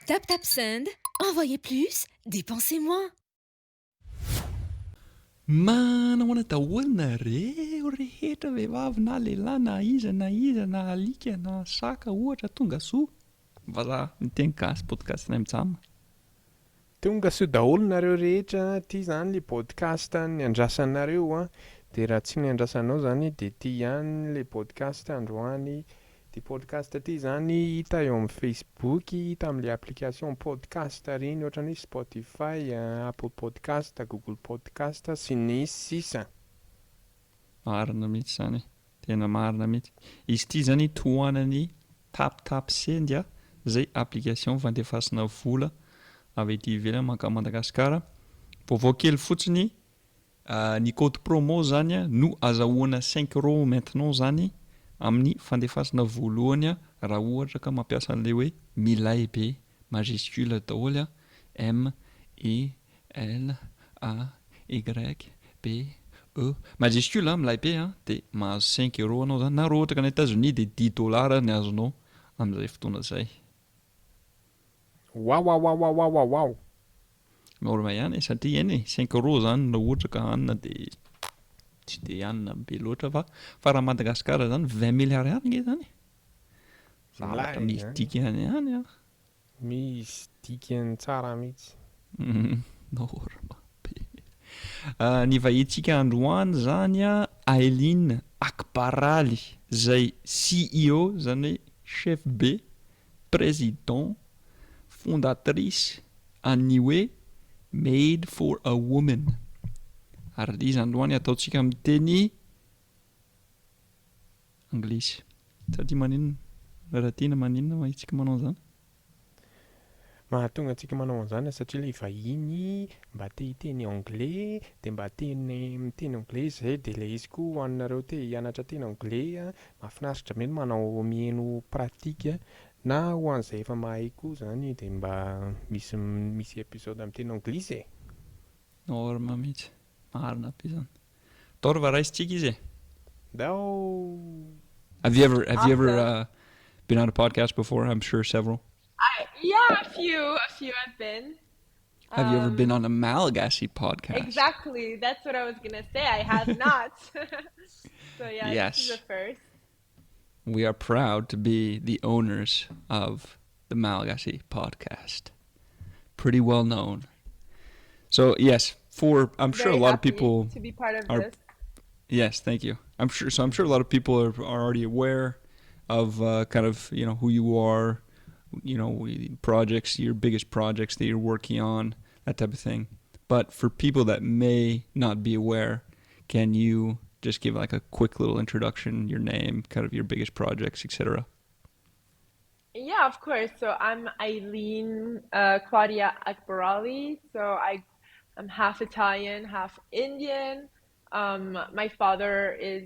Tap tap send. Envoyez plus, dépensez moins. Manahoana daholo nareo rehetra vehivavy na lehilahy na iza na alika na saka ohatra tonga soa. Vazaha miteny Gasy podcastinay Mitsam. Tonga soa daholo nareo rehetra, ty zany le podcast ny andrasanareo a. Dia raha tsy ny andrasanao zany dia ty ihany le podcast androany. Ty podcast ty zany hita eo amin'ny Facebook, hita amin'le application podcast reny ohatran'ny hoe Spotify, Apple podcast, Google podcast sy ny sisa. Marina mihitsy zany, tena marina mihitsy. Izy ity zany tohanany tap send zay application fandefasana vola avy ety ivelany maka Madagasikara. Vaovao kely fotsiny, ny code promo zany no azahoana 5 € maintenant zany amin'ny fandefasana voalohany raha ohatra ka mampiasa an'ilay hoe milay be majuscule daholo M E L A Y B E majuscule milay be dia mahazo 5 € anao zany, na raha ohatra ka any États-Unis dia 10 $ ny azonao amin'izay fotoana izay. Wow. Norma ihany satria eny 5 € zany na ohatra ka hanina dia tsy dia hanina be loatra fa raha Madagasikara zany 20 milliards ihany zany. Zavatra misy dikany ihany misy dikany tsara mihitsy. Norma be. Ny vahintsika androany zany Eileen Akbaraly zay CEO zany hoe chef be président fondatrice an'ny hoe made for a woman. Ary izy androany ataontsika amin'ny teny anglisy. Satria maninona? Raha tiana maninona itsika manao zany? Mahatonga antsika manao an'izany satria ilay vahiny mba te hiteny anglais dia mba miteny anglais izay dia ilay izy koa ho anareo te hianatra teny anglais mahafinaritra be manao mihaino pratika na ho an'izay efa mahay koa zany dia mba misy episode amin'ny teny anglisy. Norma mihitsy. Marina be zany. Torva raisitsika izy. Dao. Have you ever been on a podcast before? I'm sure several. Yeah, a few I've been. Have you ever been on a Malagasy podcast? Exactly, that's what I was gonna say. I have not. So yeah, Yes. This is a first. We are proud to be the owners of the Malagasy podcast. Pretty well known. So yes, I'm sure Very a lot of happy people to be part of are. this. Yes, thank you. I'm sure a lot of people are already aware of kind of who you are, projects, your biggest projects that you're working on, that type of thing. But for people that may not be aware, can you just give like a quick little introduction, your name, kind of your biggest projects, etc.? Yeah, of course. So I'm Eileen Akbaraly. So I'm half Italian, half Indian. My father is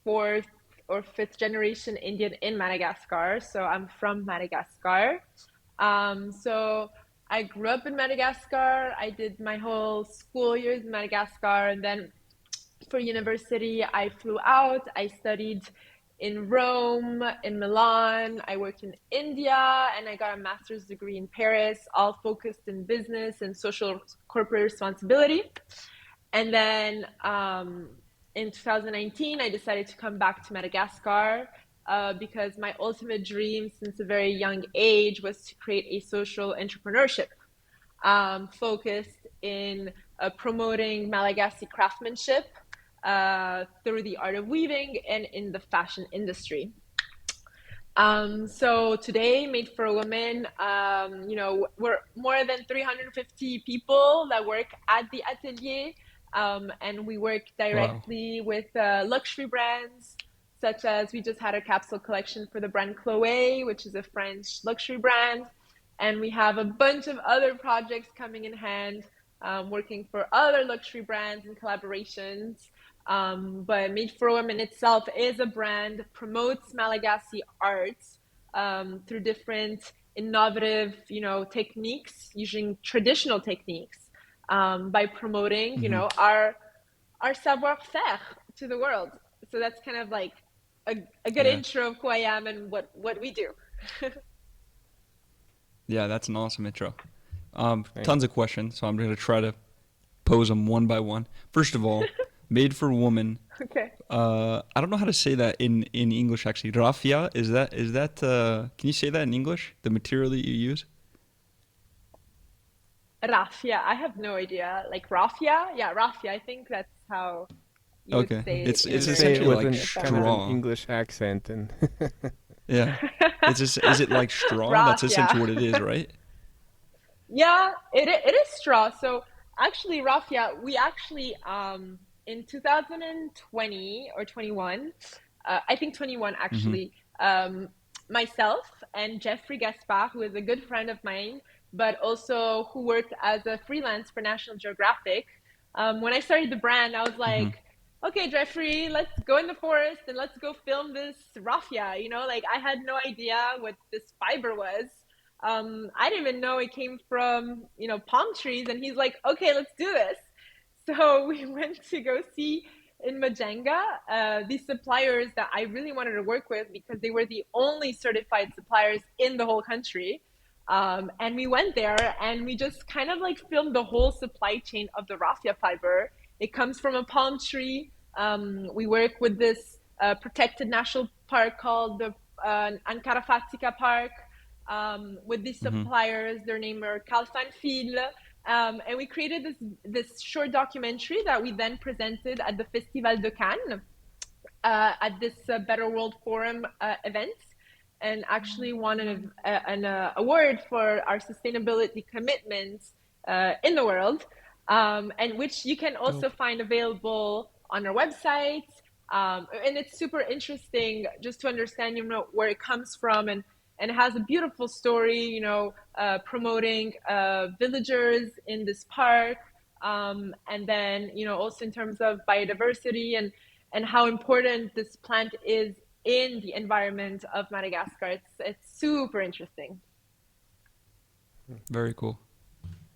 4th or 5th generation Indian in Madagascar, so I'm from Madagascar. So I grew up in Madagascar. I did my whole school years in Madagascar, and then for university, I flew out. I studied in Rome, in Milan. I worked in India, and I got a master's degree in Paris, all focused in business and social corporate responsibility. And then in 2019, I decided to come back to Madagascar because my ultimate dream since a very young age was to create a social entrepreneurship focused in promoting Malagasy craftsmanship through the art of weaving and in the fashion industry. So today, Made for a Woman, we're more than 350 people that work at the atelier, and we work directly with luxury brands, such as we just had a capsule collection for the brand Chloé, which is a French luxury brand. And we have a bunch of other projects coming in hand, working for other luxury brands and collaborations. But Made for Women itself is a brand that promotes Malagasy arts through different innovative, techniques, using traditional techniques by promoting, our savoir-faire to the world. So that's kind of like a good intro of who I am and what we do. Yeah, that's an awesome intro. Thanks. Tons of questions, so I'm going to try to pose them one by one. First of all, made for woman. Okay. I don't know how to say that in English actually. Raffia, is that can you say that in English? The material that you use? Raffia. I have no idea. Like raffia? Yeah, raffia. I think that's how you would Okay. say It's it Just in say it essentially with like an if I'm kind of an straw. English accent and Yeah. Is it like straw? That's essentially what it is, raffia. right? Yeah, it is straw. So actually, raffia, we actually in 2020 or 21, I think 21 Mm-hmm. actually, um, myself and Jeffrey Gaspar, who is a good friend of mine, but also who worked as a freelance for National Geographic. When I started the brand, I was Mm-hmm. like, okay, Jeffrey, let's go in the forest and let's go film this raffia. Like I had no idea what this fiber was. I didn't even know it came from, palm trees. And he's like, okay, let's do this. So we went to go see in Majanga these suppliers that I really wanted to work with because they were the only certified suppliers in the whole country. And we went there and we just kind of like filmed the whole supply chain of the raffia fiber. It comes from a palm tree. We work with this protected national park called the Ankara Park with these Mm-hmm. suppliers. Their name are Kalfan Fil. And we created this short documentary that we then presented at the Festival de Cannes at this Better World Forum event, and actually won an award for our sustainability commitments in the world, and which you can also Dope. find available on our website. And it's super interesting just to understand, where it comes from, and it has a beautiful story, promoting villagers in this park, and then also in terms of biodiversity and how important this plant is in the environment of Madagascar. It's super interesting. Very cool.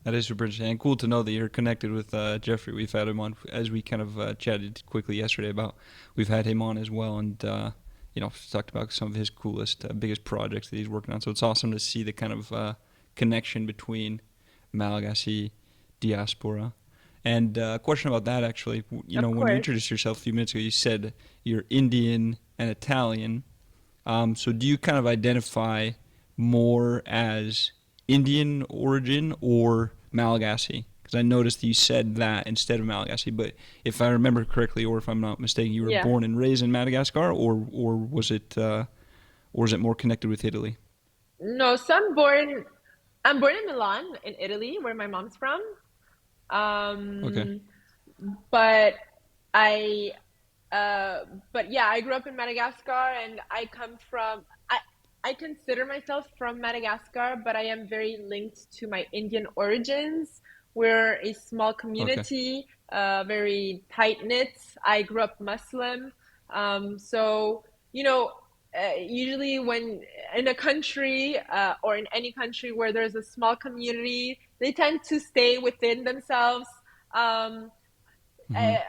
That is super interesting and cool to know that you're connected with Jeffrey. We've had him on, as we kind of chatted quickly yesterday about. We've had him on as well, and talked about some of his coolest, biggest projects that he's working on. So it's awesome to see the kind of connection between Malagasy diaspora. And a question about that actually. Of When you course. introduced yourself a few minutes ago, you said you're Indian and Italian. So do you kind of identify more as Indian origin or Malagasy? Because I noticed that you said that instead of Malagasy. But if I remember correctly, or if I'm not mistaken, you were Yeah. born and raised in Madagascar, or was it more connected with Italy? No, so I'm born in Milan, in Italy, where my mom's from. Okay. Um, but I but yeah, I grew up in Madagascar, and I consider myself from Madagascar, but I am very linked to my Indian origins. We're a small Okay. community, very tight knit. I grew up Muslim, so usually when in a country or in any country where there's a small community, they tend to stay within themselves. Um, Mm-hmm. uh,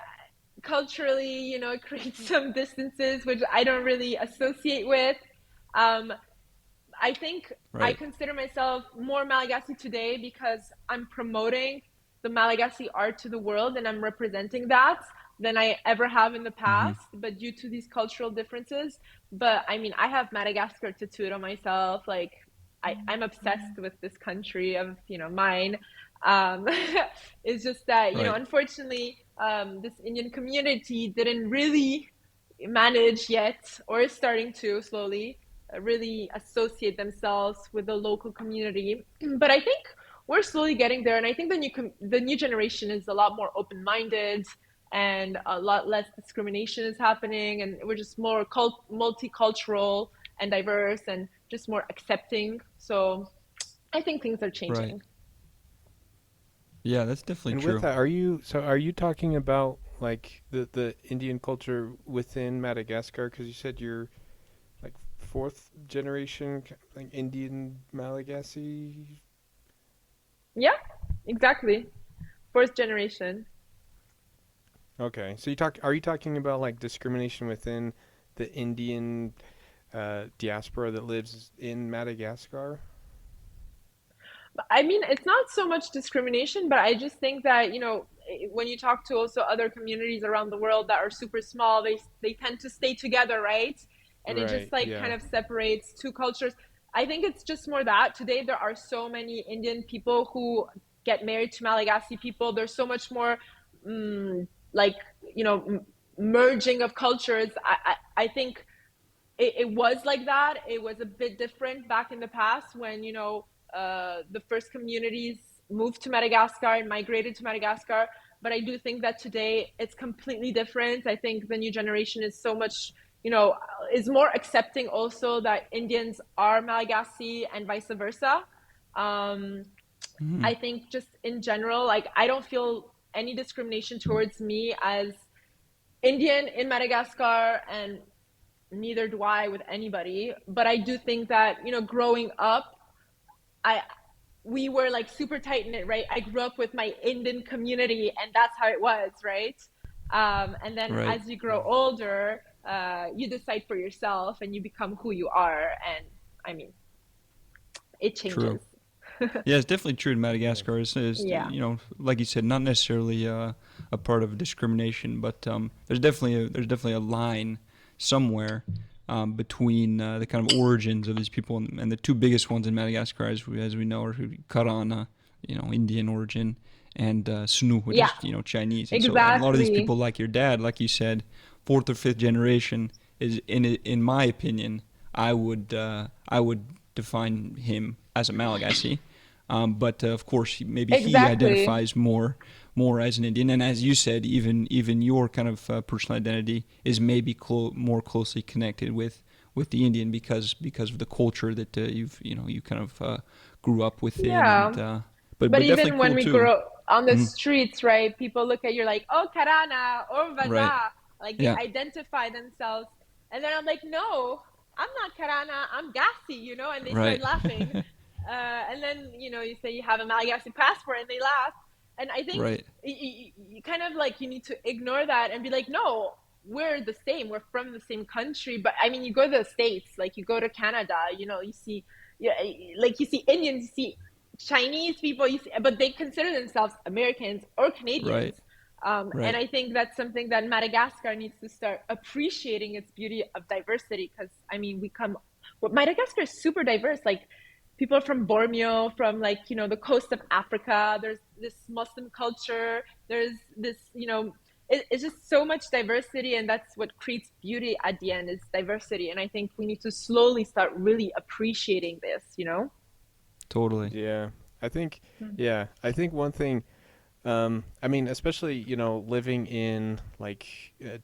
Culturally, it creates some distances which I don't really associate with. Um, I think I Right. consider myself more Malagasy today because I'm promoting the Malagasy art to the world and I'm representing that than I ever have in the Mm-hmm. past, but due to these cultural differences. But I mean, I have Madagascar tattooed on myself. Like, I'm obsessed with this country of, mine. Um, it's just that, Right. unfortunately, this Indian community didn't really manage yet, or is starting to slowly really associate themselves with the local community. But I think we're slowly getting there, and I think the new generation is a lot more open-minded, and a lot less discrimination is happening, and we're just more multicultural and diverse, and just more accepting. So I think things are Right. changing. Yeah, that's definitely and with true. that, are you talking about like the Indian culture within Madagascar? Because you said you're like fourth generation like Indian Malagasy. Yeah, exactly. Fourth generation. Okay, so are you talking about like discrimination within the Indian diaspora that lives in Madagascar? I mean, it's not so much discrimination, but I just think that, when you talk to also other communities around the world that are super small, they tend to stay together, right? And it just Right. like kind Yeah. of separates two cultures. I think it's just more that today there are so many Indian people who get married to Malagasy people. There's so much more like, merging of cultures. I think it was like that. It was a bit different back in the past when, the first communities moved to Madagascar and migrated to Madagascar. But I do think that today it's completely different. I think the new generation is so much, is more accepting also that Indians are Malagasy and vice versa. Um, Mhm. I think just in general, like I don't feel any discrimination towards me as Indian in Madagascar, and neither do I with anybody. But I do think that, growing up, I we were like super tight knit, right? I grew up with my Indian community, and that's how it was, right? And then Right. as you grow older, you decide for yourself, and you become who you are. And I mean, it True. changes. Yeah, it's definitely true in Yeah. Madagascar. Yeah, Like you said, not necessarily a part of discrimination, but there's definitely a line somewhere between the kind of origins of these people, and the two biggest ones in Madagascar, as we know, are Karana, Indian origin, and Sunu, which yeah, is Chinese. And a lot of these exactly. people, like your dad, like you said, fourth or fifth generation is in my opinion, I would define him as a Malagasy. But of course, maybe he Exactly. identifies more as an Indian, and as you said, even your kind of personal identity is maybe more closely connected with the Indian because of the culture that you kind of grew up within, and Yeah. but But definitely even when cool we too. grow on the Mhm. streets, right, people look at you like, oh, Karana or Right. Vazaha. Like they Yeah. identify themselves. And then I'm like, no, I'm not Karana, I'm Gasy, and they start Right. laughing. And then, you say you have a Malagasy passport and they laugh. And I think Right. you kind of like, you need to ignore that and be like, no, we're the same. We're from the same country. But I mean, you go to the States, like you go to Canada, you see, yeah, like you see Indians, you see Chinese people, you see, but they consider themselves Americans or Right. Canadians. And Right. I think that's something that Madagascar needs to start appreciating its beauty of diversity. Because I mean, well, Madagascar is super diverse. Like people from Borneo, from like the coast of Africa. There's this Muslim culture. There's this it's just so much diversity, and that's what creates beauty at the end is diversity. And I think we need to slowly start really appreciating this. Totally. Yeah. I think. Yeah. I think one thing. I mean, especially living in like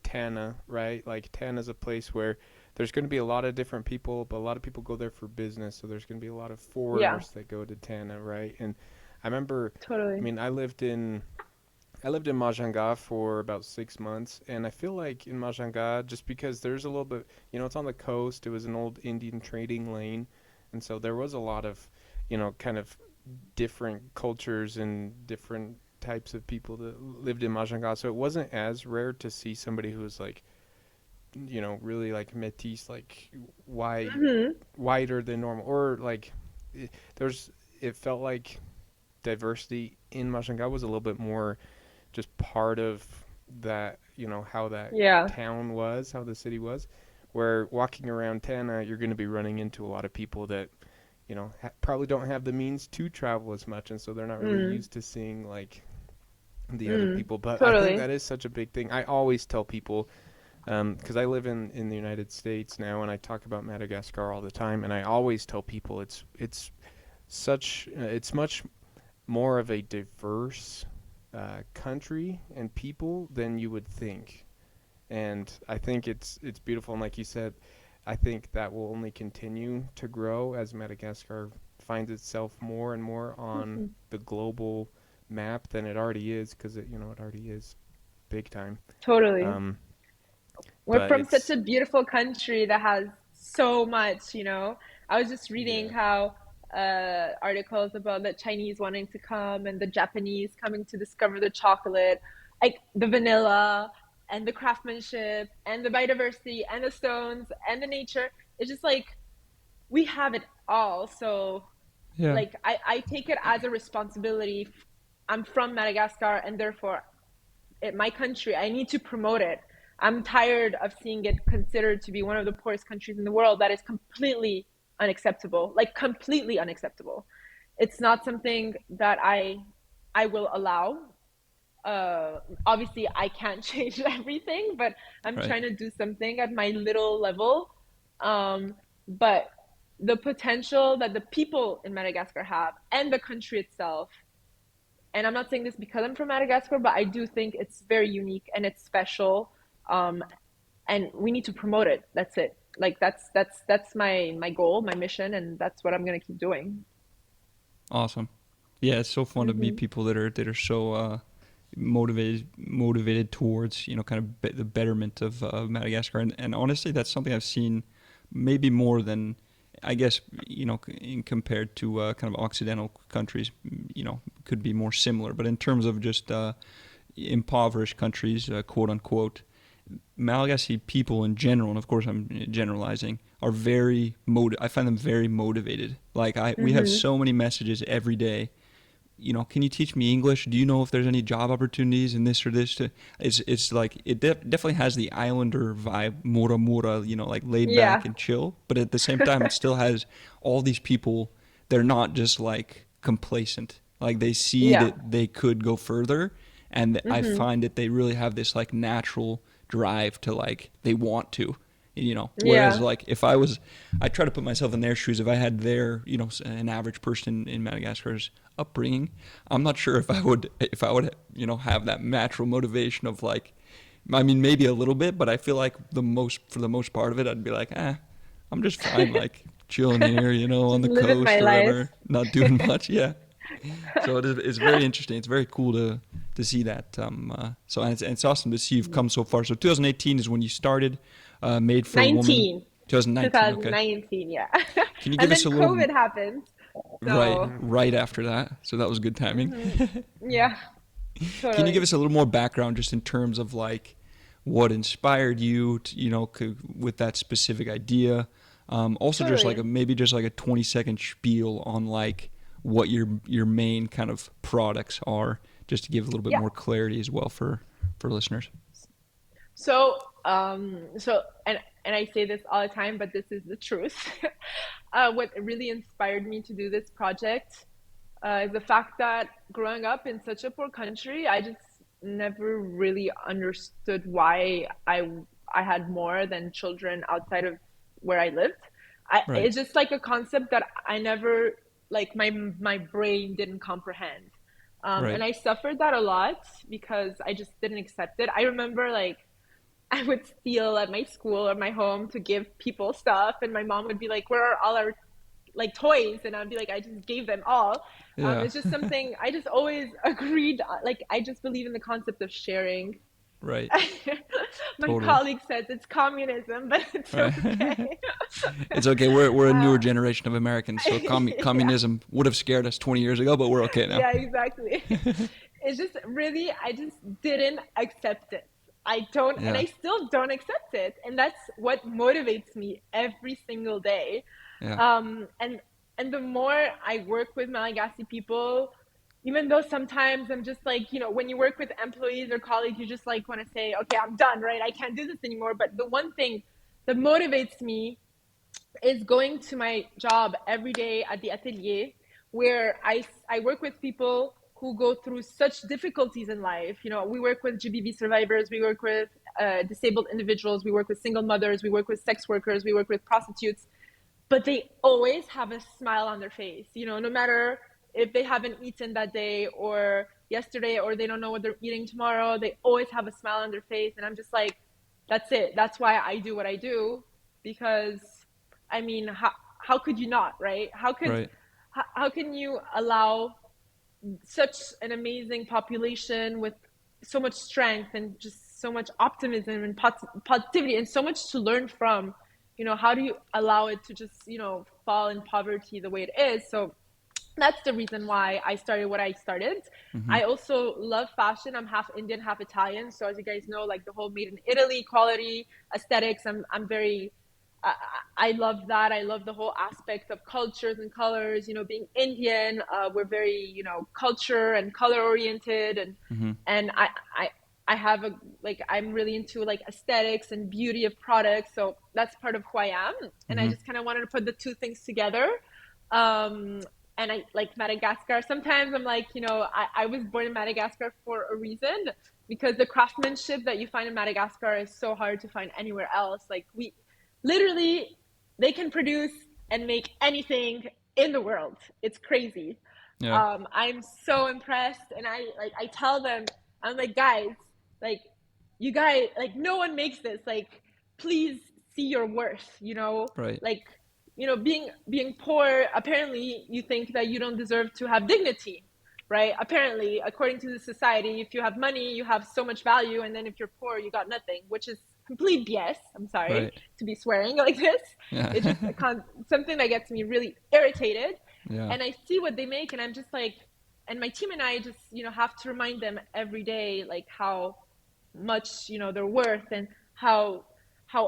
Tana, right? Like Tana is a place where there's going to be a lot of different people, but a lot of people go there for business. So there's going to be a lot of Yeah, foreigners that go to Tana, right? And I remember, I totally. mean, I lived in Majanga for about 6 months, and I feel like in Majanga, just because there's a little bit, it's on the coast. It was an old Indian trading lane, and so there was a lot of, kind of different cultures and different types of people that lived in Majanga. So it wasn't as rare to see somebody who was like, really like métis, like white, Hmm. whiter than normal, or like there's. It felt like diversity in Majanga was a little bit more just part of that, how that Yeah. town was, how the city was. Where walking around Tana, you're going to be running into a lot of people that, probably don't have the means to travel as much, and so they're not really Mm. used to seeing like the other Mm. people. But I think Totally. that is such a big thing. I always tell people, because I live in the United States now, and I talk about Madagascar all the time, and I always tell people it's much more of a diverse country and people than you would think. And I think it's beautiful. And like you said, I think that will only continue to grow as Madagascar finds itself more and more on Mhm. the global map than it already is, because it already is big time. Totally. Um, We're but from such it's a beautiful country that has so much. I was just reading yeah, how articles about the Chinese wanting to come and the Japanese coming to discover the chocolate, like the vanilla and the craftsmanship and the biodiversity and the stones and the nature. It's just like we have it all. So Yeah. like I take it as a responsibility. I'm from Madagascar, and therefore my country, I need to promote it. I'm tired of seeing it considered to be one of the poorest countries in the world. That is completely unacceptable, like completely unacceptable. It's not something that I will allow. Obviously I can't change everything, but I'm Right. trying to do something at my little level. But the potential that the people in Madagascar have and the country itself, and I'm not saying this because I'm from Madagascar, but I do think it's very unique and it's special. Um, and we need to promote it. That's it. Like that's my goal, my mission, and that's what I'm gonna keep doing. Awesome. Yeah, it's so fun to meet Hmm. people that are so motivated towards kind of the betterment of Madagascar, and honestly, that's something I've seen maybe more than I guess in compared to kind of Occidental countries, could be more similar, but in terms of just impoverished countries, quote unquote, Malagasy people in general, and of course I'm generalizing, are I find them very motivated. Like we have Hmm. so many messages every day. Can you teach me English? Do you know if there's any job opportunities in this or this? It's like it definitely has the islander vibe, mura mura, like laid back Yeah. and chill. But at the same time, it still has all these people. They're not just like complacent. Like they see Yeah. that they could go further, and I Hmm. find that they really have this like natural drive to like they want to. Whereas Yeah. like if I try to put myself in their shoes. If I had an average person in Madagascar's upbringing, I'm not sure if I would have that natural motivation of like, I mean maybe a little bit, but I feel like for the most part of it, I'd be like, I'm just fine, like chilling here, on Just the living my coast or life. whatever, not doing much. Yeah. So it's very interesting. It's very cool to see that. So and it's awesome to see you've come so far. So 2018 is when you started, Made for a Woman. 19. 2019. Okay. 2019, yeah. Can you give And us then a little COVID happened. right So, Mhm. right after that? So that was good timing. hmm, yeah, Can you give totally. us a little more background just in terms of like what inspired you to, with that specific idea? Also, just like Totally. maybe just like a 20-second spiel on like what your main kind of products are, just to give a little bit Yeah. more clarity as well for listeners. So I say this all the time, but this is the truth. What really inspired me to do this project is the fact that growing up in such a poor country, I just never really understood why I had more than children outside of where I lived. Right. It's just like a concept that I never, like, my brain didn't comprehend. Right. And I suffered that a lot because I just didn't accept it. I remember, like, I would steal at my school or my home to give people stuff, and my mom would be like, "Where are all our like toys?" And I'd be like, "I just gave them all." Yeah. It's just something I just always agreed. Like, I just believe in the concept of sharing. Right. My Totally. colleague says it's communism, but it's Right. okay. It's okay. We're a newer uh, generation of Americans, so yeah, communism would have scared us 20 years ago, but we're okay now. yeah, exactly. It's just really, I just didn't accept it. I don't, and Yeah. I still don't accept it. And that's what motivates me every single day. Yeah. Um, and and the more I work with Malagasy people, even though sometimes I'm just like, when you work with employees or colleagues, you just like want to say, okay, I'm done, right? I can't do this anymore. But the one thing that motivates me is going to my job every day at the atelier, where I work with people who go through such difficulties in life. We work with GBV survivors, we work with disabled individuals, we work with single mothers, we work with sex workers, we work with prostitutes, but they always have a smile on their face, no matter if they haven't eaten that day or yesterday, or they don't know what they're eating tomorrow, they always have a smile on their face. And I'm just like, that's it. That's why I do what I do, because I mean, how could you not, right? Right. How can you allow such an amazing population with so much strength and just so much optimism and positivity and so much to learn from, how do you allow it to just, fall in poverty the way it is? So that's the reason why I started what I started. Hmm. I also love fashion. I'm half Indian, half Italian. So as you guys know, like the whole made in Italy quality aesthetics, I'm very I, I love that. I love the whole aspect of cultures and colors. Being Indian, we're very culture and color oriented, Mm-hmm. and I have I'm really into like aesthetics and beauty of products. So that's part of who I am, and I Mm-hmm. just kind of wanted to put the two things together. Um, and I like Madagascar. Sometimes I'm like, I was born in Madagascar for a reason, because the craftsmanship that you find in Madagascar is so hard to find anywhere else. Like we literally, they can produce and make anything in the world. It's crazy. Yeah. I'm so impressed, and I tell them, I'm like, guys, like you guys, like no one makes this. Like please see your worth. Right. Like being poor. Apparently, you think that you don't deserve to have dignity, right? Apparently, according to the society, if you have money, you have so much value, and then if you're poor, you got nothing, which is complete BS. I'm sorry Right. to be swearing like this. Yeah. It's just something that gets me really irritated. Yeah. And I see what they make, and I'm just like, and my team and I just have to remind them every day like how much they're worth, and how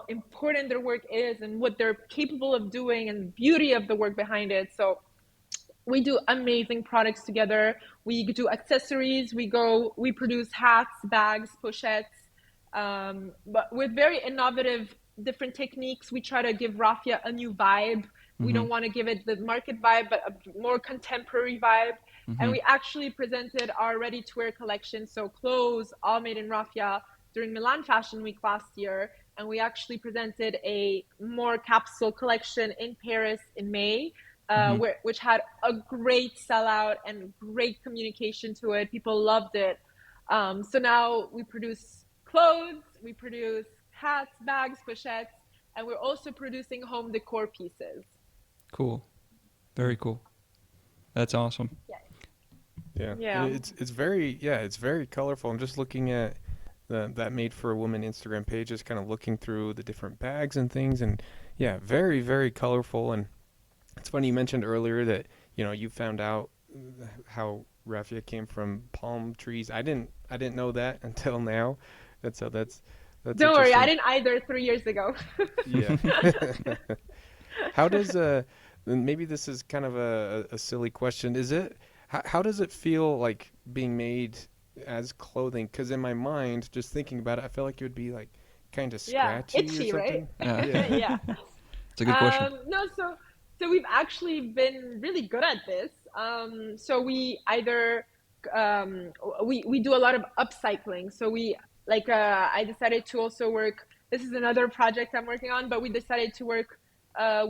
important their work is, and what they're capable of doing, and the beauty of the work behind it. So we do amazing products together. We do accessories. We produce hats, bags, pochettes, but with very innovative, different techniques. We try to give raffia a new vibe. We Mm-hmm. don't want to give it the market vibe, but a more contemporary vibe. And Mm-hmm. we actually presented our ready-to-wear collection, so clothes all made in raffia, during Milan Fashion Week last year. And we actually presented a more capsule collection in Paris in May, Mm-hmm. which had a great sellout and great communication to it. People loved it. So now we produce clothes, we produce hats, bags, pochettes, and we're also producing home decor pieces. Cool. Very cool. That's awesome. Yeah, Yeah. it's very colorful. I'm just looking at that Made for a Woman Instagram page, just kind of looking through the different bags and things, and yeah, very very colorful. And it's funny you mentioned earlier that you found out how raffia came from palm trees. I didn't know that until now. That's Don't worry, I interesting. didn't either 3 years ago. Yeah. How does maybe this is kind of a silly question. Is it how does it feel like being made as clothing? Because in my mind, just thinking about it, I feel like it would be like kind of Yeah, scratchy or itchy, right? something. Yeah. Yeah. Yeah. It's a good question. No, so we've actually been really good at this. So we either we do a lot of upcycling. So we I decided to also work. This is another project I'm working on, but we decided to work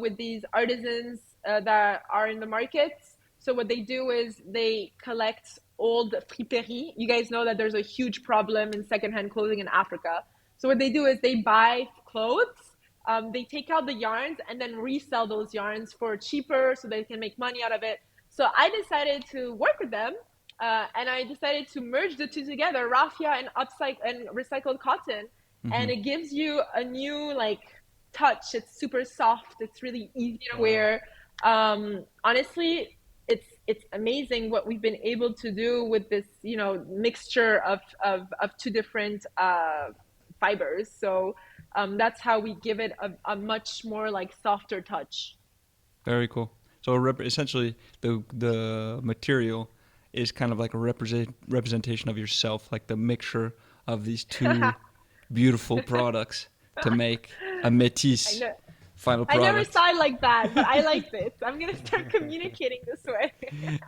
with these artisans that are in the markets. So what they do is they collect old friperies. You guys know that there's a huge problem in secondhand clothing in Africa. So what they do is they buy clothes, they take out the yarns and then resell those yarns for cheaper so they can make money out of it. So I decided to work with them, and I decided to merge the two together, raffia and upcycle and recycled cotton, Mm-hmm. and it gives you a new touch. It's super soft. It's really easy to Wow. wear. Honestly, it's amazing what we've been able to do with this mixture of two different fibers. So that's how we give it a much more softer touch. Very cool. So essentially, the material is kind of like a representation of yourself, like the mixture of these two beautiful products to make a I métis know. final I never product. saw it like that, but I like this. I'm gonna start communicating this way.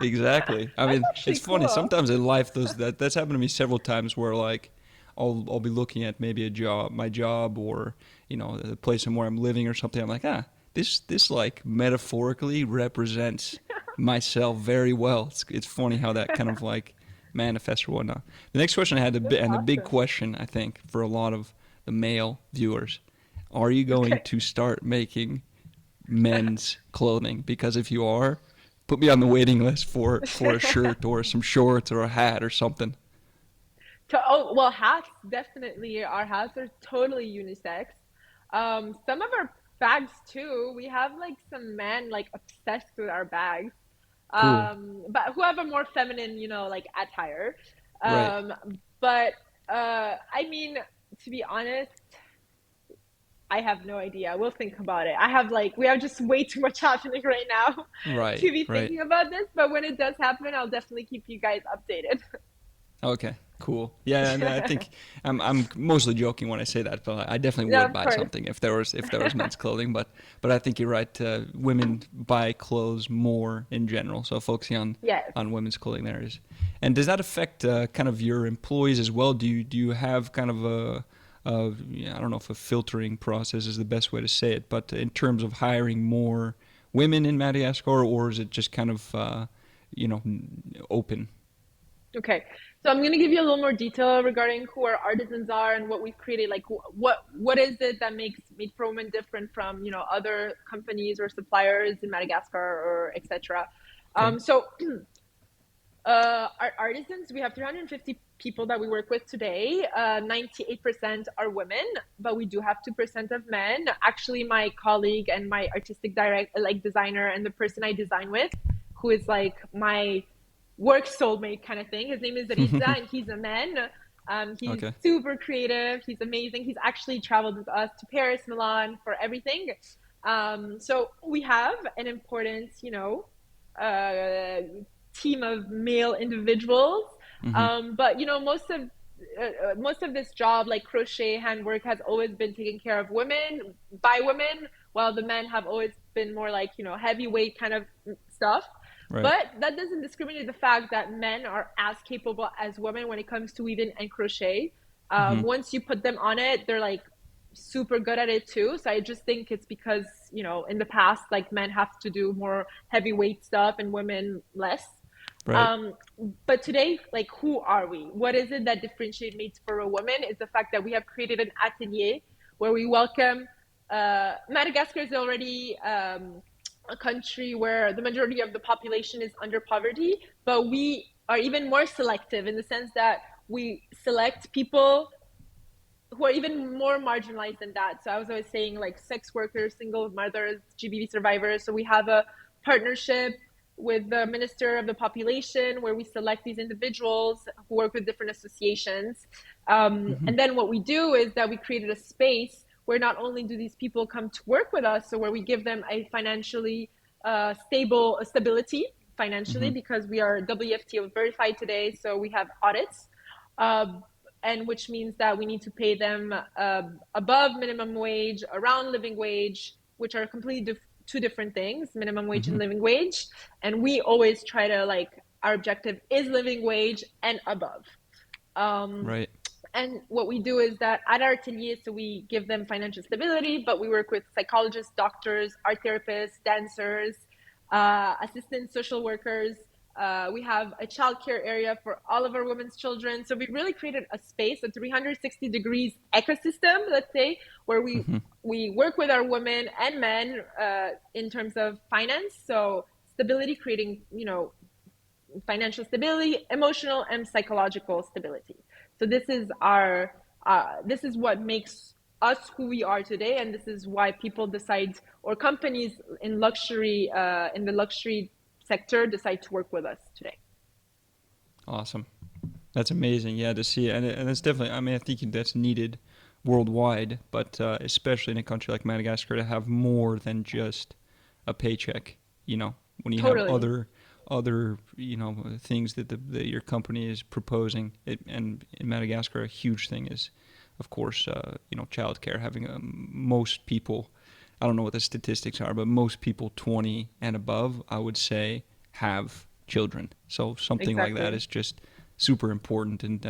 Exactly. I That's mean, it's actually funny. cool. Sometimes in life, that's happened to me several times where like I'll be looking at maybe my job, or the place where I'm living or something. I'm like, this like metaphorically represents myself very well. It's funny how that kind of like manifests or whatnot. The next question I had, That's and the big awesome. question I think for a lot of the male viewers, are you going Okay. to start making men's clothing? Because if you are, put me on the waiting list for a shirt or some shorts or a hat or something. Oh, well, hats definitely. Our hats are totally unisex. Some of our bags too. We have some men obsessed with our bags. Cool. But who have a more feminine, attire. Right. Um, but I mean, to be honest, I have no idea. We'll think about it. We have just way too much happening right now Right, to be right. thinking about this. But when it does happen, I'll definitely keep you guys updated. Okay, cool. Yeah, and I think I'm mostly joking when I say that, but I definitely Yeah, would of buy course. something if there was men's clothing. But I think you're right. Women buy clothes more in general, so focusing Yes. on women's clothing there is. And does that affect kind of your employees as well? Do you have kind of I don't know if a filtering process is the best way to say it, but in terms of hiring more women in Madagascar, or is it just kind of open? Okay, so I'm going to give you a little more detail regarding who our artisans are and what we've created. Like, what is it that makes Maimaim-poana different from other companies or suppliers in Madagascar or etc. Okay. So our artisans, we have 350 people that we work with today. 98% are women, but we do have 2% of men. Actually, my colleague and my artistic designer, and the person I design with, who is like my work soulmate kind of thing. His name is Rizza, and he's a man. He's Okay. super creative. He's amazing. He's actually traveled with us to Paris, Milan for everything. So we have an important, team of male individuals. Mm-hmm. But most of this job, like crochet, handwork, has always been taken care of women by women, while the men have always been more like heavyweight kind of stuff. Right. But that doesn't discriminate the fact that men are as capable as women when it comes to weaving and crochet. Mm-hmm. Once you put them on it, they're like super good at it too. So I just think it's because in the past, like, men have to do more heavyweight stuff and women less. Right. But today, like, who are we? What is it that differentiates me for a woman? Is the fact that we have created an atelier where we welcome. Madagascar is already a country where the majority of the population is under poverty, but we are even more selective in the sense that we select people who are even more marginalized than that. So I was always saying, like, sex workers, single mothers, GBV survivors. So we have a partnership with the Minister of the Population where we select these individuals who work with different associations. Mm-hmm. And then what we do is that we created a space where not only do these people come to work with us, so where we give them a financially stability financially, Mm-hmm. because we are WFTO verified today, so we have audits, and which means that we need to pay them above minimum wage, around living wage, which are completely two different things, minimum wage Mm-hmm. and living wage. And we always try to, like, our objective is living wage and above. Right. And what we do is that at our atelier, so we give them financial stability, but we work with psychologists, doctors, art therapists, dancers, assistant social workers. We have a childcare area for all of our women's children. So we really created a space, a 360 degrees ecosystem, let's say, where Mm-hmm. we work with our women and men in terms of finance. So stability, creating, financial stability, emotional and psychological stability. So this is this is what makes us who we are today, and this is why people decide, or companies in luxury, in the luxury sector, decide to work with us today. Awesome. That's amazing. Yeah, to see it. And it's definitely, I mean, I think that's needed worldwide, but especially in a country like Madagascar, to have more than just a paycheck. When you have Totally. other things that your company is proposing. And in Madagascar, a huge thing is, of course, childcare. Having most people, I don't know what the statistics are, but most people 20 and above, I would say, have children. So something like that Exactly. is just super important. And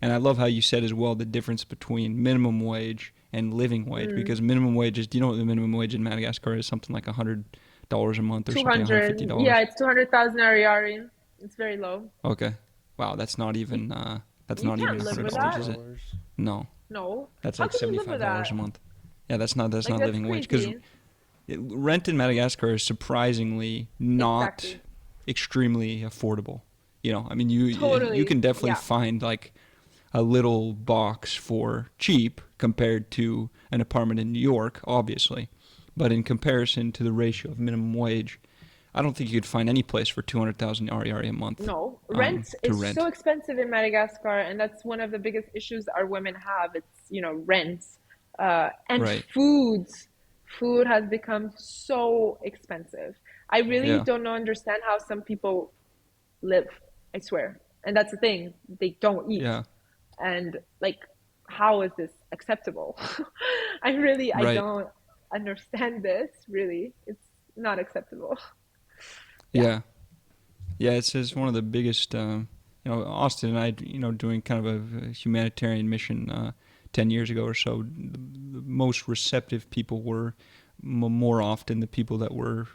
I love how you said as well the difference between minimum wage and living wage, because minimum wage is, do you know what the minimum wage in Madagascar is? Something like $100 a month or something, 200. Yeah, $150. it's 200,000 ariary. It's very low. Okay. Wow, that's not You, even you a can't live hundred with dollars, that. is it? $100. No, No. that's How like can you live with $75 a that? month. Yeah, that's not Like, that's living wage, because crazy. rent in Madagascar is surprisingly not Exactly. extremely affordable. I mean, you Totally. can definitely Yeah. find like a little box for cheap compared to an apartment in New York, obviously, but in comparison to the ratio of minimum wage, I don't think you could find any place for 200,000 RER a month No, rent to is so rent. expensive in Madagascar, and that's one of the biggest issues our women have. It's, rent. And Right. food has become so expensive. I really Yeah. don't understand how some people live, I swear. And that's the thing, they don't eat. Yeah. And like, how is this acceptable? I Right. don't understand this, really. It's not acceptable. Yeah. Yeah. Yeah, it's one of the biggest. Austin and I, doing kind of a humanitarian mission 10 years ago or so. The most receptive people were more often the people that were,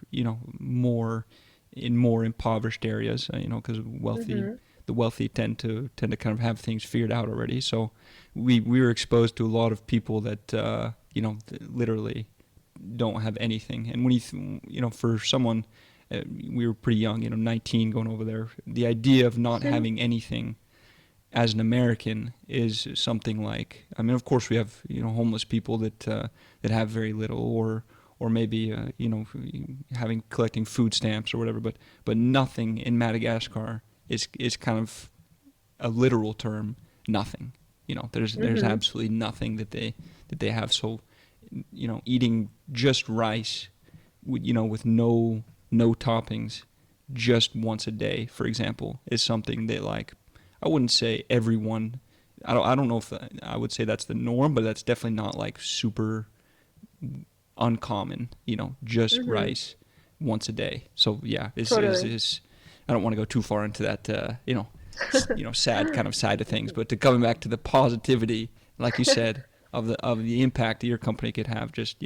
more impoverished areas. Because Mm-hmm. the wealthy tend to kind of have things figured out already. So we were exposed to a lot of people that literally don't have anything. And when for someone, we were pretty young, 19 going over there. The idea of not having anything as an American is something like, I mean, of course we have, homeless people that have very little, or maybe, collecting food stamps or whatever, but nothing in Madagascar is kind of a literal term, nothing. There's Mm-hmm. absolutely nothing that they have. So, eating just rice, with no toppings, just once a day, for example, is something that, like, I wouldn't say everyone. I don't know if I would say that's the norm, but that's definitely not like super uncommon. Just Mm-hmm. rice once a day. So yeah, Totally. is I don't want to go too far into that. Sad kind of side of things, but to coming back to the positivity, like you said, of the impact that your company could have, just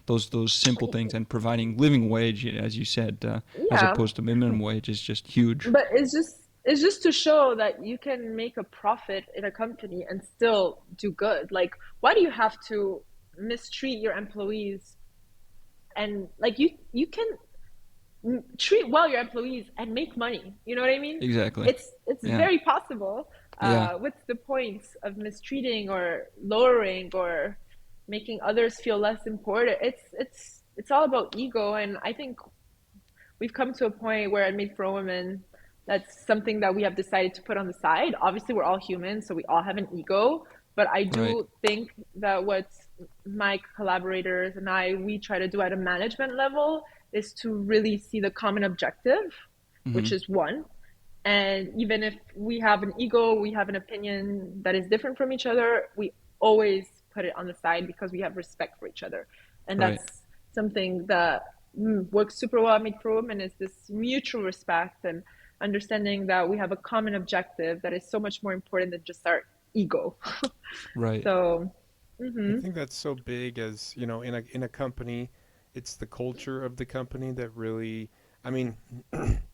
those simple things, and providing living wage, as you said, as Yeah. opposed to minimum wage, is just huge. But it's just to show that you can make a profit in a company and still do good. Like, why do you have to mistreat your employees? And like, you can treat well your employees and make money. You know what I mean? Exactly. It's Yeah. very possible. Yeah. What's the point of mistreating or lowering or making others feel less important? It's all about ego, and I think we've come to a point where at Made for Women, that's something that we have decided to put on the side. Obviously, we're all human, so we all have an ego. But I Right. do think that what my collaborators and we try to do at a management level is to really see the common objective, which Mm-hmm. is one. And even if we have an ego, we have an opinion that is different from each other, we always put it on the side because we have respect for each other. And Right. that's something that works super well at Meet for Women, is this mutual respect and understanding that we have a common objective that is so much more important than just our ego. Right. So, I mm-hmm, think that's so big, as in a company, it's the culture of the company that really, I mean,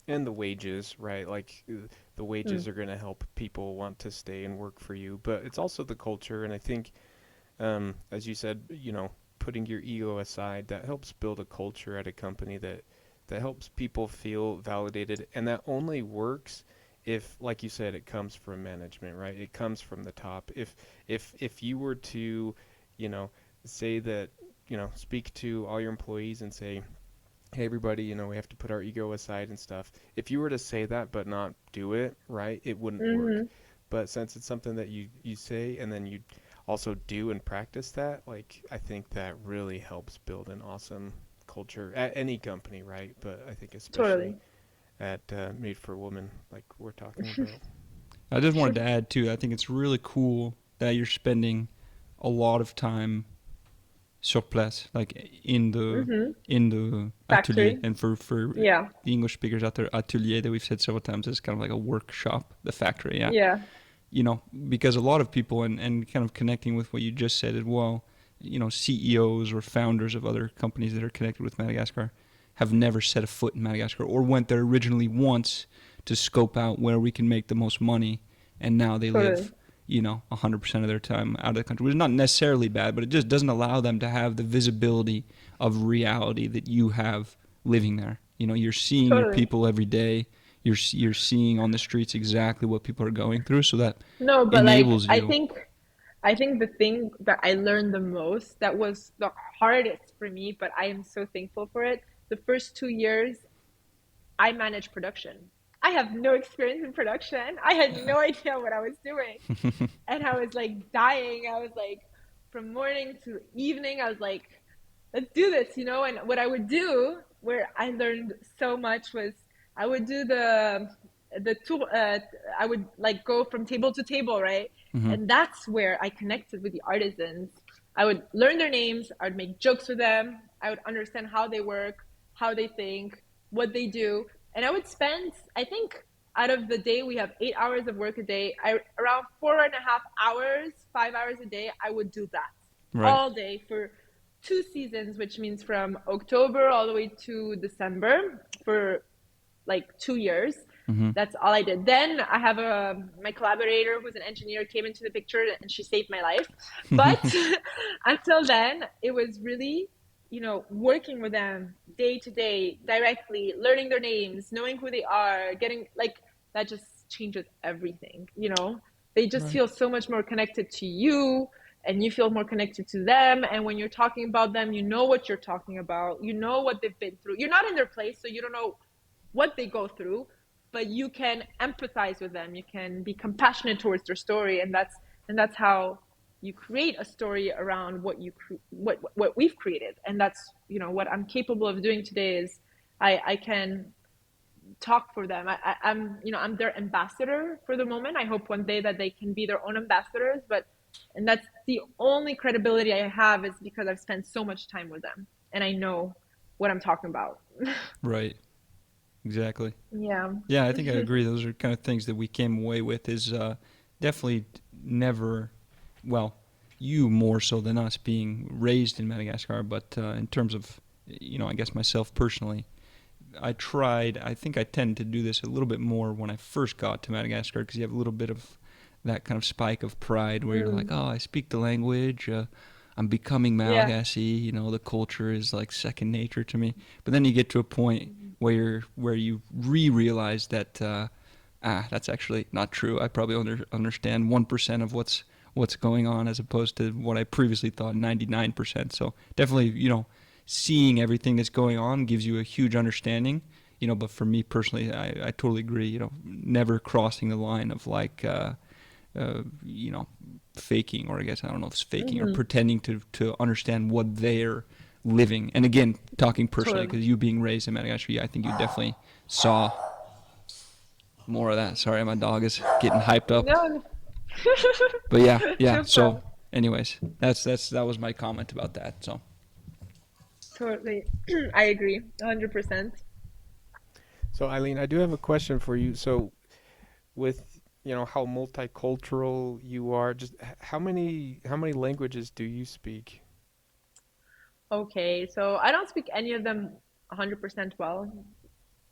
and the wages, right? Like, the wages are going to help people want to stay and work for you, but it's also the culture. And I think, as you said, putting your ego aside, that helps build a culture at a company that helps people feel validated, and that only works if, like you said, it comes from management, right? It comes from the top. If you were to, you know, say that, speak to all your employees and say, hey, everybody, we have to put our ego aside and stuff. If you were to say that but not do it, right, it wouldn't work. mm-hmm, But since it's something that you say and then you also do and practice that, like, I think that really helps build an awesome culture at any company, right? But I think especially totally. at Made for Women, like we're talking about. I just wanted to add too. I think it's really cool that you're spending a lot of time sur place, like Mm-hmm. in the atelier. Factory. And for Yeah. the English speakers out there, atelier, that we've said several times, is kind of like a workshop, the factory. Yeah. Yeah. Because a lot of people, and kind of connecting with what you just said as well, CEOs or founders of other companies that are connected with Madagascar have never set a foot in Madagascar, or went there originally once to scope out where we can make the most money, and now they Totally. live 100% of their time out of the country, which is not necessarily bad, but it just doesn't allow them to have the visibility of reality that you have living there. You're seeing your Totally. people every day. You're seeing on the streets exactly what people are going through, so that No, but like enables you. I think the thing that I learned the most, that was the hardest for me, but I am so thankful for it. The first 2 years, I managed production. I have no experience in production. I had no idea what I was doing. And I was like dying. I was like, from morning to evening. I was like, let's do this, And what I would do, where I learned so much, was I would do the tour. I would like go from table to table, right? Mm-hmm. And that's where I connected with the artisans. I would learn their names. I would make jokes with them. I would understand how they work, how they think, what they do, and I would spend, I think, out of the day, we have 8 hours of work a day. Around 4.5 hours, 5 hours a day, I would do that all day for 2 seasons, which means from October all the way to December for like 2 years. Mm-hmm. That's all I did. Then I have my collaborator who's an engineer came into the picture and she saved my life. But until then, it was really, working with them day to day, directly, learning their names, knowing who they are, getting like, that just changes everything, They just feel so much more connected to you and you feel more connected to them. And when you're talking about them, you know what you're talking about, you know what they've been through. You're not in their place, so you don't know what they go through, but you can empathize with them. You can be compassionate towards their story. And that's how you create a story around what we've created. And that's, what I'm capable of doing today is I can talk for them. I'm their ambassador for the moment. I hope one day that they can be their own ambassadors, and that's the only credibility I have is because I've spent so much time with them and I know what I'm talking about. Right. Exactly. Yeah. Yeah, I think I agree. Those are kind of things that we came away with is definitely never, well, you more so than us being raised in Madagascar, but in terms of, I guess myself personally, I think I tend to do this a little bit more when I first got to Madagascar because you have a little bit of that kind of spike of pride where you're like, oh, I speak the language, I'm becoming Malagasy, the culture is like second nature to me. But then you get to a point where you realize that that's actually not true. I probably understand 1% of what's going on as opposed to what I previously thought 99%. So definitely, seeing everything that's going on gives you a huge understanding. But for me personally, I totally agree. Never crossing the line of like, faking, or I guess I don't know if it's faking or pretending to understand what they're living. And again, talking personally, because you being raised in Madagascar, I think you definitely saw more of that. Sorry, my dog is getting hyped up. No. But yeah. No So, anyways, that was my comment about that. So. Totally, I agree, 100%. So Eileen, I do have a question for you. So, with how multicultural you are, just how many languages do you speak? Okay, so I don't speak any of them 100% well,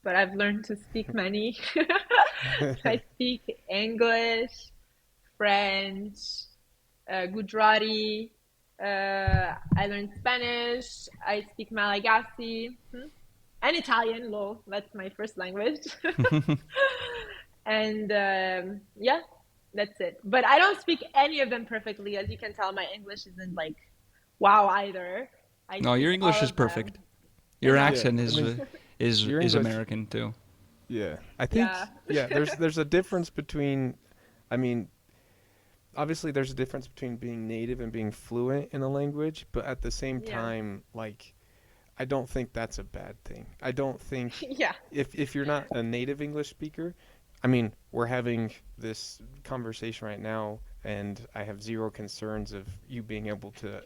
but I've learned to speak many. I speak English, French, Gujarati. I learned Spanish. I speak Malagasy and Italian. Lol, that's my first language. And yeah, that's it. But I don't speak any of them perfectly. As you can tell, my English isn't like wow either. No, your English is perfect. Your accent is English, American too. Yeah, I think there's a difference between, obviously there's a difference between being native and being fluent in a language, but at the same time, like, I don't think that's a bad thing. I don't think if you're not a native English speaker, we're having this conversation right now, and I have zero concerns of you being able to,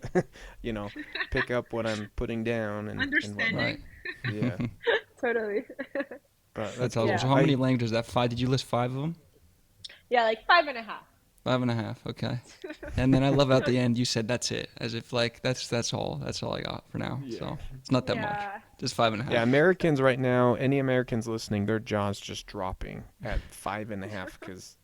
pick up what I'm putting down and understanding. And yeah, Totally. But that's awesome. So how many languages is that? 5? Did you list 5 of them? Yeah, like 5.5. 5.5. Okay. And then I love at the end you said that's it, as if like that's all I got for now. Yeah. So it's not that much. Just 5.5. Yeah, Americans right now, any Americans listening, their jaws just dropping at 5.5 because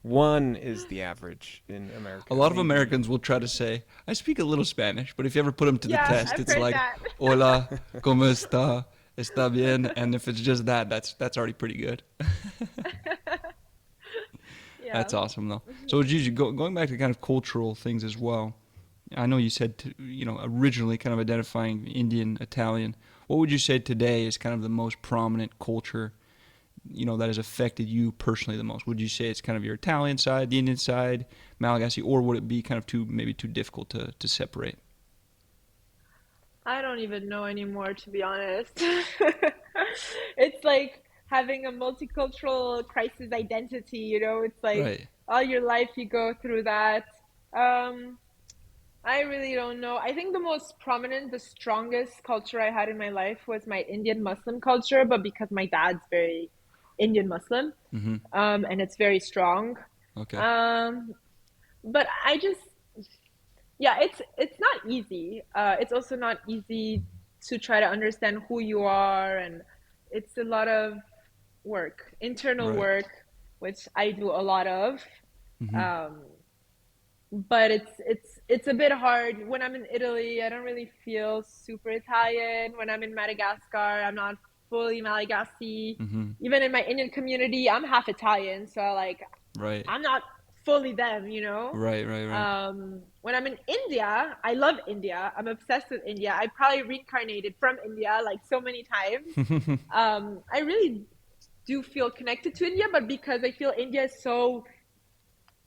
1 is the average in America. A lot of Americans will try to say, I speak a little Spanish, but if you ever put them to the test, I've it's heard like, that. hola, ¿cómo está? Está bien. And if it's just that's already pretty good. That's awesome, though. So, Gigi, going back to kind of cultural things as well, I know you said, originally kind of identifying Indian, Italian. What would you say today is kind of the most prominent culture that has affected you personally the most? Would you say it's kind of your Italian side, the Indian side, Malagasy, or would it be kind of too difficult to separate? I don't even know anymore, to be honest. It's like having a multicultural crisis identity, it's like Right. all your life you go through that. Um, I really don't know. I think the most prominent, the strongest culture I had in my life was my Indian Muslim culture, but because my dad's very Indian Muslim, Mm-hmm. and it's very strong. Okay. Um, but I just, yeah, it's not easy. It's also not easy to try to understand who you are, and it's a lot of work, internal Right. work, which I do a lot of. Mm-hmm. Um, but it's a bit hard. When I'm in Italy, I don't really feel super Italian. When I'm in Madagascar, I'm not fully Malagasy. Mm-hmm. Even in my Indian community, I'm half Italian, so like Right. I'm not fully them. Right. Right. Right. When I'm in India, I love India. I'm obsessed with India. I probably reincarnated from India like so many times. I really do feel connected to India, but because I feel India is so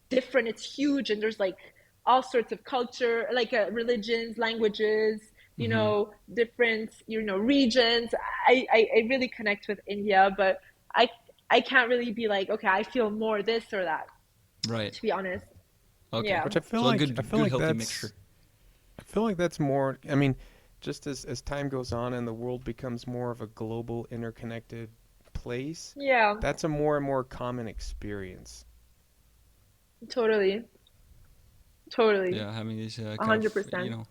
different, it's huge, and there's like all sorts of culture, like religions, languages, Mm-hmm. different, regions. I really connect with India, but I I can't really be like, okay, I feel more this or that, Right. to be honest. Okay. Yeah. Which I feel So a like good healthy mixture. I feel like that's more. I mean, just as time goes on and the world becomes more of a global, interconnected place, Yeah, that's a more and more common experience. totally. Totally. Yeah, having these kind of 100%.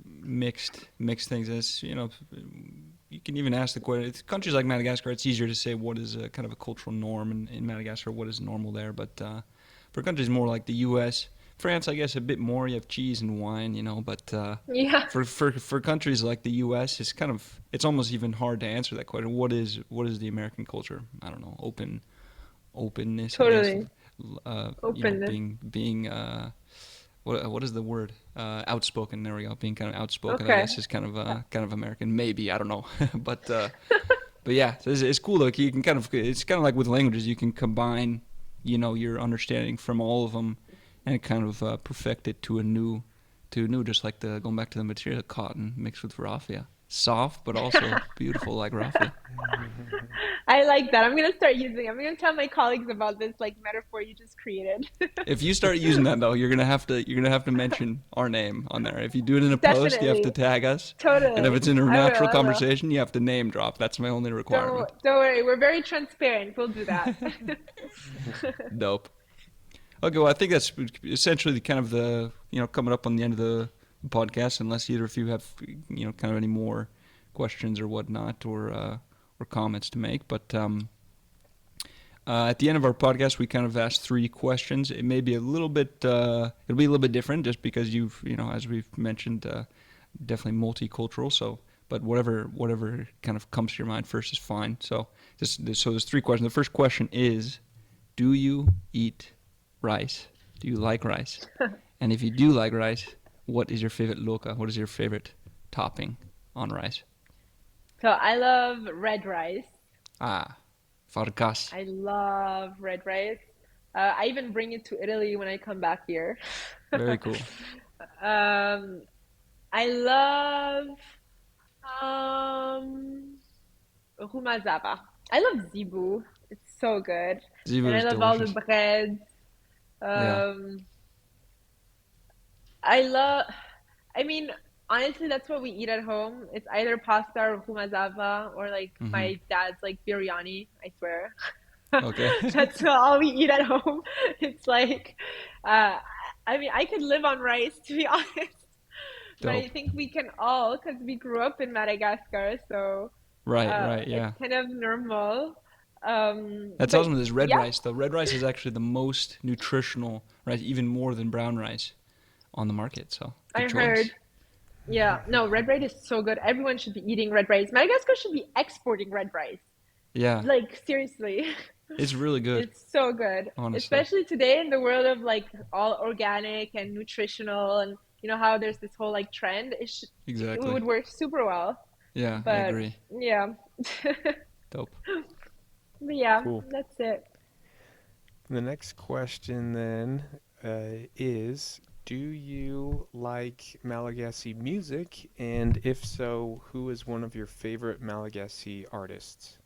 mixed things. As you can even ask the question. Countries like Madagascar, it's easier to say what is a kind of a cultural norm in Madagascar, what is normal there. But for countries more like the U.S., France, I guess a bit more. You have cheese and wine, But Yeah, for countries like the U.S., it's almost even hard to answer that question. What is the American culture? I don't know. Openness, I guess. totally. Openness. Being what is the word? Outspoken. There we go. Being kind of outspoken, I Okay. guess, is kind of American. Maybe, I don't know, but yeah, so it's cool though. You can it's kind of like with languages. You can combine, your understanding from all of them, and kind of perfect it to a new. Just like going back to the material, cotton mixed with raffia, soft but also beautiful like raffia. I like that. I'm gonna tell my colleagues about this like metaphor you just created. If you start using that though, you're gonna have to mention our name on there. If you do it in a post, you have to Definitely. tag us, and if Totally. it's in a I will, natural I will. conversation, you have to name drop. That's my only requirement. Don't worry, we're very transparent. We'll do that. Dope. Okay, well, I think that's essentially kind of the coming up on the end of the podcast. Unless either of you have kind of any more questions or whatnot or comments to make, but at the end of our podcast, we kind of asked 3 questions. It may be a little bit, it'll be a little bit different, just because as we've mentioned, definitely multicultural. So, but whatever kind of comes to your mind first is fine. So, there's 3 questions. The first question is, do you eat rice? Do you like rice? And if you do like rice, what is your favorite loka? What is your favorite topping on rice? So I love red rice. Ah, farkas. I love red rice. I even bring it to Italy when I come back here. Very cool. Um, I love um, rumazava. I love zibu. It's so good. Zivu And I is love all the delicious. breads. Yeah. Um, I love, I mean, honestly, that's what we eat at home. It's either pasta or humazava or like Mm-hmm. my dad's like biryani, I swear. Okay. That's all we eat at home. It's like, uh, I mean, I could live on rice, to be honest, but I Dope. think we can all, because we grew up in Madagascar, so Right, right, it's yeah. kind of normal. That's But awesome. This red yeah, rice, though. Red rice is actually the most nutritional rice, even more than brown rice on the market. So, I good heard. choice. Yeah, no, red rice is so good. Everyone should be eating red rice. Madagascar should be exporting red rice. Yeah, Like, seriously. it's really good, It's so good. honestly. Especially today in the world of like all organic and nutritional and how there's this whole like trend. It Exactly. would work super well. Yeah, I But agree. yeah. Dope. But yeah, Cool. that's it. The next question then is, do you like Malagasy music? And if so, who is one of your favorite Malagasy artists?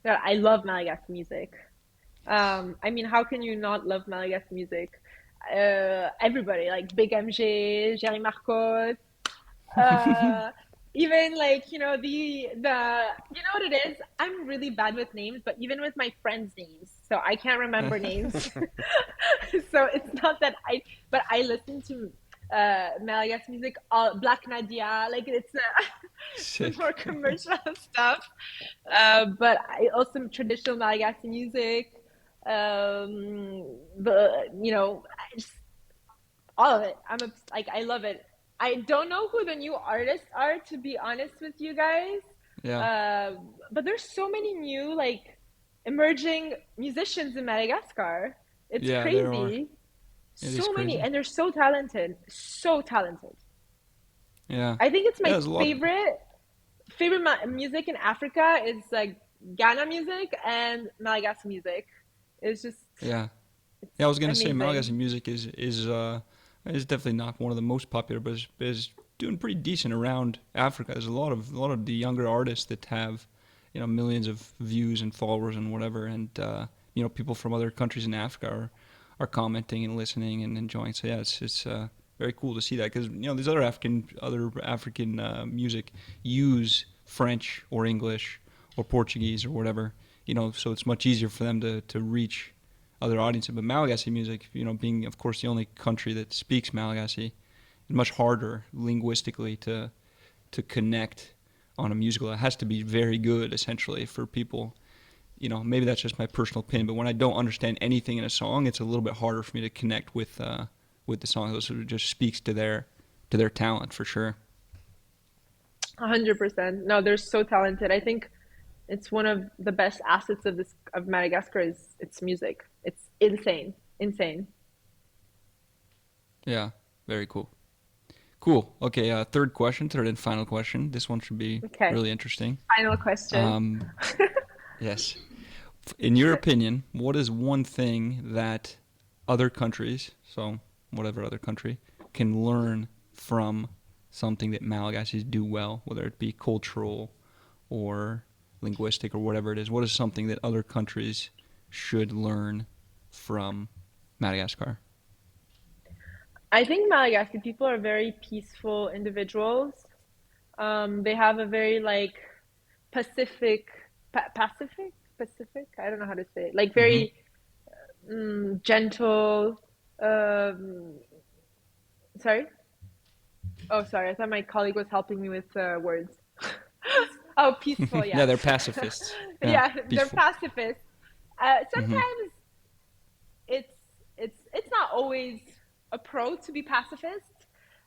Yeah, I love Malagasy music. I mean, how can you not love Malagasy music? Everybody, like Big MG, Jerry Marcos, uh, even like, you know what it is? I'm really bad with names, but even with my friends' names, so I can't remember names. So it's not that but I listen to Malagasy music, Black Nadia, like it's the Sick. more commercial stuff. But I also traditional Malagasy music. I just all of it. Like I love it. I don't know who the new artists are, to be honest with you guys. Yeah. Uh, but there's so many new like emerging musicians in Madagascar. It's Yeah, there are. crazy. It is So many, crazy. and they're so talented. So talented. Yeah. I think it's Yeah, my there's a lot. favorite music in Africa is like Ghana music and Malagasy music. It's just Yeah. it's Yeah, I was gonna say Malagasy amazing. music is definitely not one of the most popular, but is doing pretty decent around Africa. There's a lot of the younger artists that have, millions of views and followers and whatever, and people from other countries in Africa are commenting and listening and enjoying. So yeah, it's very cool to see that, because these other African music use French or English or Portuguese or whatever, so it's much easier for them to reach other audiences. But Malagasy music, being of course the only country that speaks Malagasy, it's much harder linguistically to connect on a musical. It has to be very good essentially for people. Maybe that's just my personal opinion, but when I don't understand anything in a song, it's a little bit harder for me to connect with the song. So it just speaks to their talent for sure. 100%. No, they're so talented. I think it's one of the best assets of Madagascar is its music. It's insane, insane. Yeah, very cool. Cool. Okay, third and final question. This one should be Okay, really interesting. final question. Um, yes. In your opinion, what is one thing that other countries, so whatever other country, can learn from something that Malagasys do well, whether it be cultural or linguistic or whatever it is? What is something that other countries should learn from Madagascar? I think Malagasy people are very peaceful individuals. They have a very like Pacific, Pacific. I don't know how to say it. Like Mm-hmm. very gentle. Um, sorry. Oh, sorry. I thought my colleague was helping me with words. Oh, peaceful. Yeah, Yeah. they're pacifists. Yeah, Yeah, they're peaceful. pacifists. Mm-hmm. Sometimes it's it's not always a pro to be pacifist,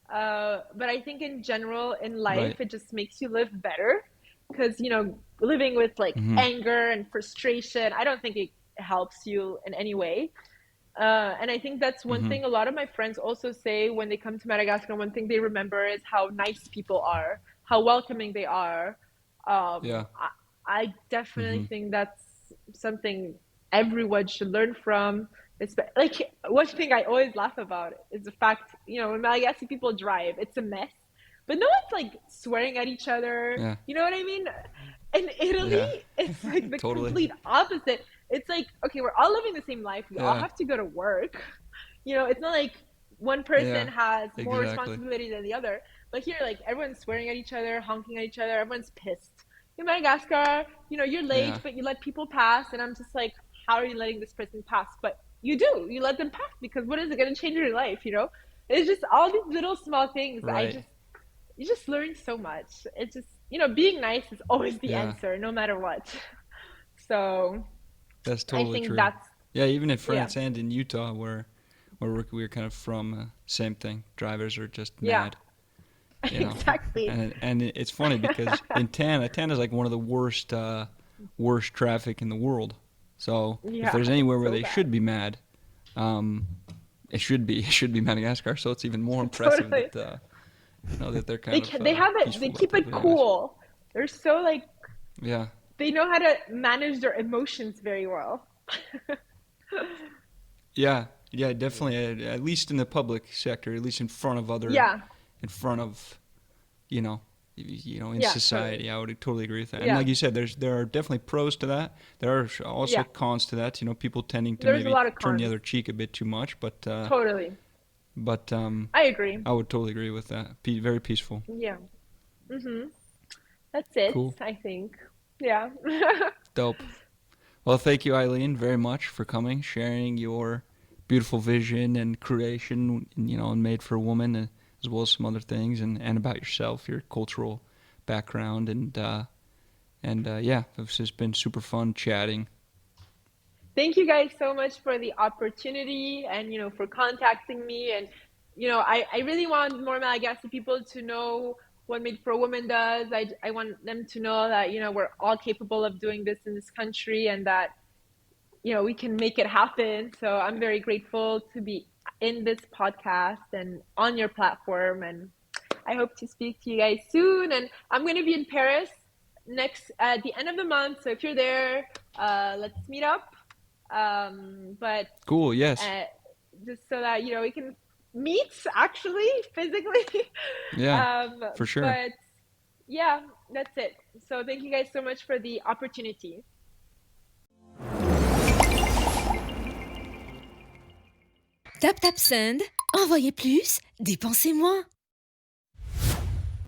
but I think in general in Right. life it just makes you live better because living with like Mm-hmm. anger and frustration, I don't think it helps you in any way. And I think that's one Mm-hmm. thing a lot of my friends also say when they come to Madagascar. One thing they remember is how nice people are, how welcoming they are. Yeah. I definitely Mm-hmm. think that's something everyone should learn from. Like one thing I always laugh about is the fact, when Malagasy people drive, it's a mess, but no one's like swearing at each other. Yeah. You know what I mean? In Italy, Yeah. it's like the Totally. complete opposite. It's like, okay, we're all living the same life. We all Yeah. have to go to work. It's not like one person Yeah. has more Exactly. responsibility than the other. But here, like, everyone's swearing at each other, honking at each other, everyone's pissed. In Madagascar, you're late, Yeah. but you let people pass. And I'm just like, how are you letting this person pass? But you do. You let them pass because what is it going to change in your life? It's just all these little small things that Right. you just learn so much. It's just, being nice is always the Yeah. answer, no matter what. So That's I totally think true. that's, Yeah, even in yeah, France and in Utah, where we're kind of from, same thing. Drivers are just yeah, mad, you know. exactly. And it's funny because in Tan is like one of the worst traffic in the world. So if Yeah, there's it's anywhere where so they bad. should be mad, um, it should be Madagascar. So it's even more impressive Totally. that that they're They kind of can, they have it, they peaceful about keep that. it But anyways, cool. They're so like, yeah, they know how to manage their emotions very well. Yeah, definitely. At least in the public sector, at least in front of other, in front of, in society. Totally. I would totally agree with that. And like you said, there are definitely pros to that. There are also cons to that. People tending to maybe turn the other cheek a bit too much. But totally. But I agree. I would totally agree with that. Very peaceful. Yeah. That's it. Cool. I think. Yeah. Dope. Well, thank you, Eileen, very much for coming, sharing your beautiful vision and creation, and Made for a Woman, as well as some other things, and about yourself, your cultural background, and this has been super fun chatting. Thank you guys so much for the opportunity and, for contacting me. And, I really want more Malagasy people to know what Made for a Woman does. I want them to know that, we're all capable of doing this in this country and that, we can make it happen. So I'm very grateful to be in this podcast and on your platform. And I hope to speak to you guys soon. And I'm going to be in Paris at the end of the month. So if you're there, let's meet up. But cool. Yes. Just so that, we can meet actually physically. Yeah, for sure. But yeah, that's it. So thank you guys so much for the opportunity. Tap tap send. Envoyez plus, dépensez moins.